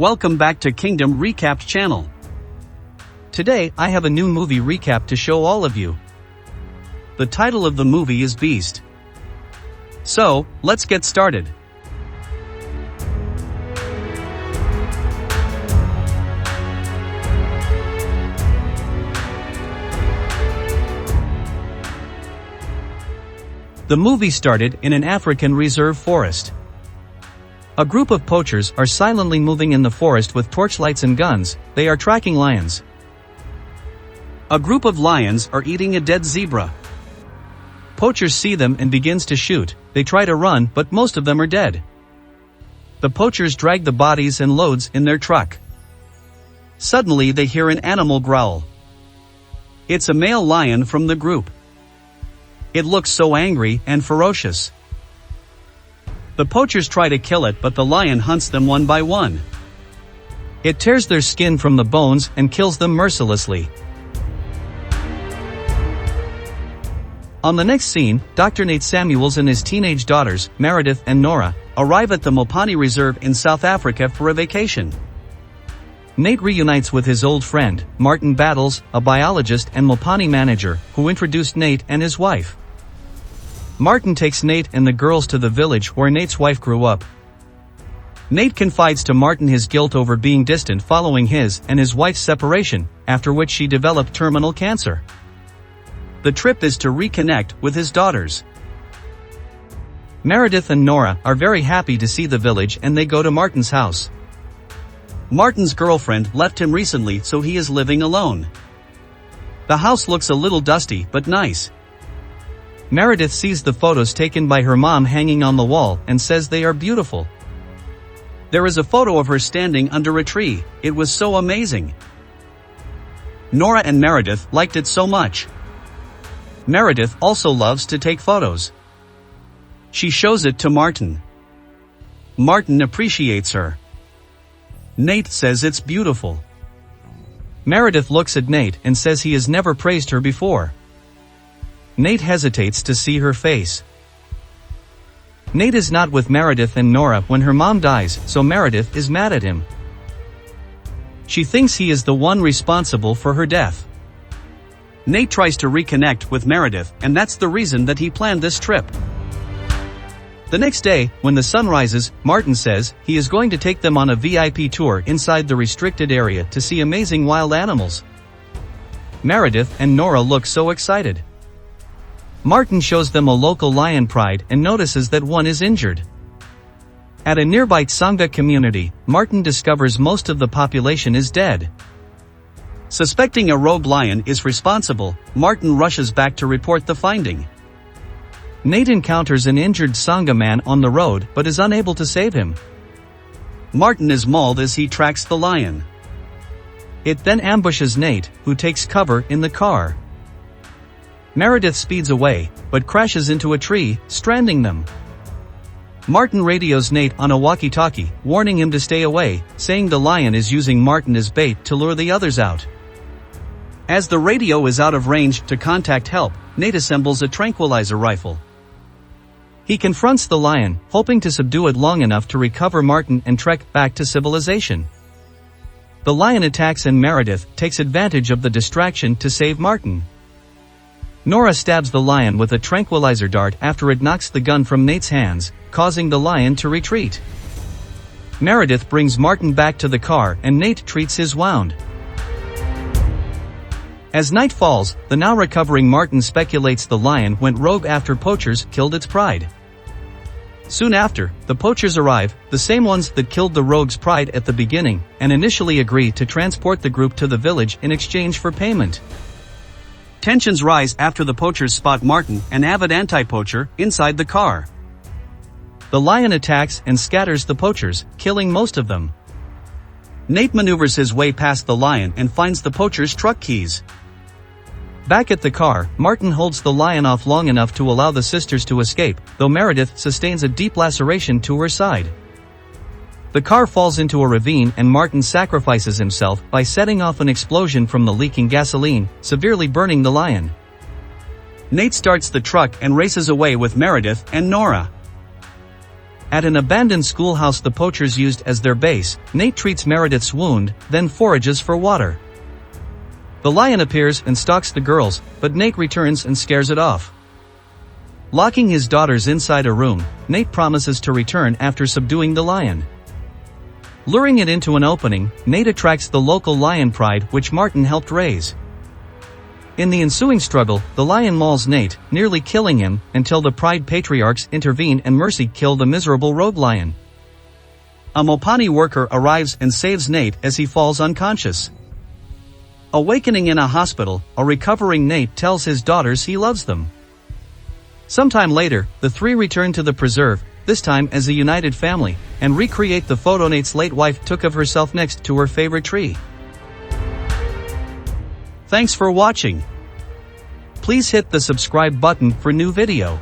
Welcome back to Kingdom Recapped channel. Today I have a new movie recap to show all of you. The title of the movie is Beast. So, let's get started. The movie started in an African reserve forest. A group of poachers are silently moving in the forest with torchlights and guns. They are tracking lions. A group of lions are eating a dead zebra. Poachers see them and begins to shoot. They try to run, but most of them are dead. The poachers drag the bodies and loads in their truck. Suddenly they hear an animal growl. It's a male lion from the group. It looks so angry and ferocious. The poachers try to kill it, but the lion hunts them one by one. It tears their skin from the bones and kills them mercilessly. On the next scene, Dr. Nate Samuels and his teenage daughters, Meredith and Nora, arrive at the Mopani Reserve in South Africa for a vacation. Nate reunites with his old friend, Martin Battles, a biologist and Mopani manager, who introduced Nate and his wife. Martin takes Nate and the girls to the village where Nate's wife grew up. Nate confides to Martin his guilt over being distant following his and his wife's separation, after which she developed terminal cancer. The trip is to reconnect with his daughters. Meredith and Nora are very happy to see the village and they go to Martin's house. Martin's girlfriend left him recently, so he is living alone. The house looks a little dusty but nice. Meredith sees the photos taken by her mom hanging on the wall and says they are beautiful. There is a photo of her standing under a tree. It was so amazing. Nora and Meredith liked it so much. Meredith also loves to take photos. She shows it to Martin. Martin appreciates her. Nate says it's beautiful. Meredith looks at Nate and says he has never praised her before. Nate hesitates to see her face. Nate is not with Meredith and Nora when her mom dies, so Meredith is mad at him. She thinks he is the one responsible for her death. Nate tries to reconnect with Meredith, and that's the reason that he planned this trip. The next day, when the sun rises, Martin says he is going to take them on a VIP tour inside the restricted area to see amazing wild animals. Meredith and Nora look so excited. Martin shows them a local lion pride and notices that one is injured. At a nearby Tsonga community, Martin discovers most of the population is dead. Suspecting a rogue lion is responsible, Martin rushes back to report the finding. Nate encounters an injured Tsonga man on the road but is unable to save him. Martin is mauled as he tracks the lion. It then ambushes Nate, who takes cover in the car. Meredith speeds away, but crashes into a tree, stranding them. Martin radios Nate on a walkie-talkie, warning him to stay away, saying the lion is using Martin as bait to lure the others out. As the radio is out of range to contact help, Nate assembles a tranquilizer rifle. He confronts the lion, hoping to subdue it long enough to recover Martin and trek back to civilization. The lion attacks and Meredith takes advantage of the distraction to save Martin. Nora stabs the lion with a tranquilizer dart after it knocks the gun from Nate's hands, causing the lion to retreat. Meredith brings Martin back to the car and Nate treats his wound. As night falls, the now recovering Martin speculates the lion went rogue after poachers killed its pride. Soon after, the poachers arrive, the same ones that killed the rogue's pride at the beginning, and initially agree to transport the group to the village in exchange for payment. Tensions rise after the poachers spot Martin, an avid anti-poacher, inside the car. The lion attacks and scatters the poachers, killing most of them. Nate maneuvers his way past the lion and finds the poachers' truck keys. Back at the car, Martin holds the lion off long enough to allow the sisters to escape, though Meredith sustains a deep laceration to her side. The car falls into a ravine and Martin sacrifices himself by setting off an explosion from the leaking gasoline, severely burning the lion. Nate starts the truck and races away with Meredith and Nora. At an abandoned schoolhouse the poachers used as their base, Nate treats Meredith's wound, then forages for water. The lion appears and stalks the girls, but Nate returns and scares it off. Locking his daughters inside a room, Nate promises to return after subduing the lion. Luring it into an opening, Nate attracts the local lion pride which Martin helped raise. In the ensuing struggle, the lion mauls Nate, nearly killing him, until the pride patriarchs intervene and mercy kill the miserable rogue lion. A Mopani worker arrives and saves Nate as he falls unconscious. Awakening in a hospital, a recovering Nate tells his daughters he loves them. Sometime later, the three return to the preserve, this time as a united family, and recreate the photo Nate's late wife took of herself next to her favorite tree. Thanks for watching. Please hit the subscribe button for new video.